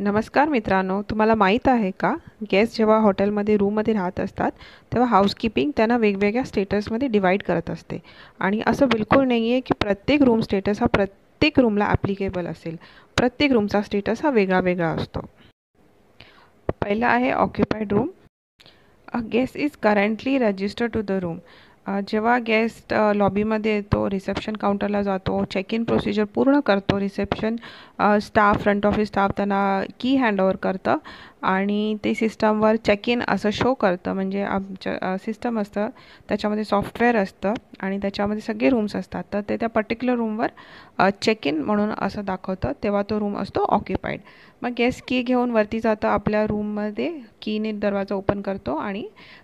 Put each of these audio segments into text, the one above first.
नमस्कार मित्रांनो, तुम्हाला माहीत आहे का गेस्ट जेव्हा हॉटेलमध्ये रूममध्ये राहत असतात तेव्हा हाऊसकीपिंग त्यांना वेगवेगळ्या स्टेटसमध्ये डिवाईड करत असते. आणि असं बिलकुल नाही आहे की प्रत्येक रूम स्टेटस हा प्रत्येक रूमला ॲप्लिकेबल असेल. प्रत्येक रूमचा स्टेटस हा वेगळा वेगळा असतो. पहिला आहे occupied room. Guest is currently registered to the room. जेव्हा गेस्ट लॉबीमध्ये येतो, रिसेप्शन काउंटरला जातो, चेक इन प्रोसिजर पूर्ण करतो, reception staff, front office staff त्यांना की हँडओव्हर करतं आणि ते सिस्टमवर चेक इन असं शो करतं. म्हणजे आमचं सिस्टम असतं, त्याच्यामध्ये सॉफ्टवेअर असतं आणि त्याच्यामध्ये सगळे रूम्स असतात. तर ते त्या पर्टिक्युलर रूमवर चेक इन म्हणून असं दाखवतं, तेव्हा तो रूम असतो ऑक्युपाईड. मग गेस्ट की घेऊन वरती जातं, आपल्या रूममध्ये कीने दरवाजा ओपन करतो आणि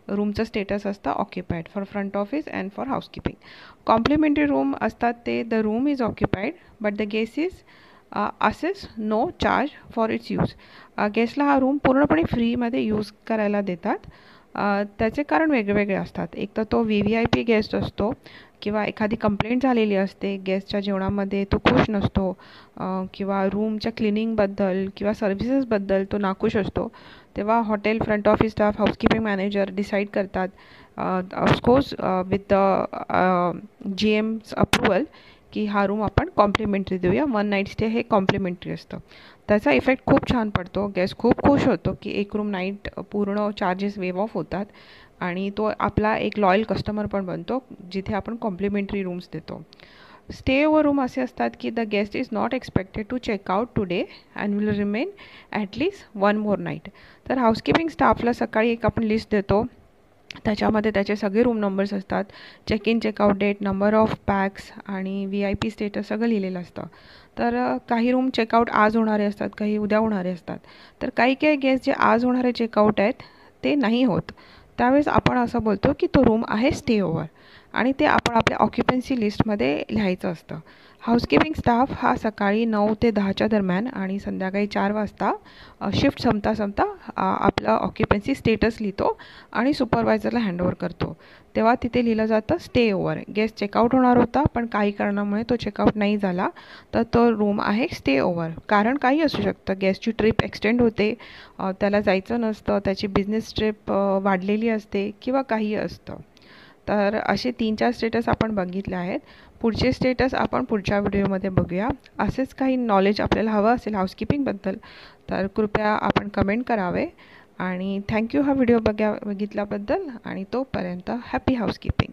रूमचं स्टेटस असतं occupied for front office and for housekeeping. Complimentary room असतात ते the room is occupied but the guest is assessed no charge for its use. गेस्टला हा रूम पूर्णपणे फ्रीमध्ये यूज करायला देतात. त्याचे कारण वेगवेगळे असतात. एक तर तो VVIP गेस्ट असतो किंवा एखादी कंप्लेंट झालेली असते, गेस्टच्या जेवणामध्ये तो खुश नसतो, किंवा रूमच्या क्लिनिंगबद्दल किंवा सर्व्हिसेसबद्दल तो नाखुश असतो. तेव्हा hotel front office staff, housekeeping manager decide of course ऑफकोर्स विथ द GM's अप्रुव्हल की हा रूम आपण कॉम्प्लिमेंटरी देऊया. 1 नाईट स्टे हे कॉम्प्लिमेंटरी असतं. त्याचा इफेक्ट खूप छान पडतो. गेस्ट खूप खुश होतो की एक रूम नाईट पूर्ण चार्जेस वेव ऑफ होतात आणि तो आपला एक लॉयल कस्टमर पण बनतो जिथे आपण कॉम्प्लिमेंटरी रूम्स देतो. स्टे ओव्हर रूम असे असतात की the guest is not expected to check out today and will remain at least 1 more night. तर हाऊसकीपिंग स्टाफला सकाळी एक आपण लिस्ट देतो, त्याच्यामध्ये त्याचे सगळे रूम नंबर्स असतात, check in checkout date, number of pax आणि VIP स्टेटस सगळं लिहिलेलं असतं. तर काही रूम चेकआउट आज होणारे असतात, काही उद्या होणारे असतात. तर काही काही गेस्ट जे आज होणारे चेकआउट आहेत ते नाही होत, त्यावेळेस आपण असं बोलतो की तो रूम आहे स्टे ओव्हर आणि ते आपण आपल्या ऑक्युपन्सी लिस्टमध्ये लिहायचं असतं. हाऊसकीपिंग स्टाफ हा सकाळी 9 ते 10च्या दरम्यान आणि संध्याकाळी 4 वाजता शिफ्ट संपता आपलं ऑक्युपन्सी स्टेटस लिहितो आणि सुपरवायझरला हँडओव्हर करतो. तेव्हा तिथे लिहिलं जातं स्टे ओव्हर. गेस्ट चेकआउट होणार होता पण काही कारणामुळे तो चेकआउट नाही झाला, तर तो रूम आहे स्टे ओव्हर. कारण काही असू शकतं, गेस्टची ट्रिप एक्सटेंड होते, त्याला जायचं नसतं, त्याची बिझनेस ट्रिप वाढलेली असते किंवा काही असतं. तर असे 3-4 स्टेटस आपण बघितले आहेत. पुढचे स्टेटस आपण पुढच्या व्हिडिओमध्ये बघूया. असेच काही नॉलेज आपल्याला हवं असेल हाऊसकीपिंगबद्दल तर कृपया आपण कमेंट करावे. आणि थँक्यू हा व्हिडिओ बघितल्याबद्दल आणि तोपर्यंत हॅपी हाऊसकीपिंग.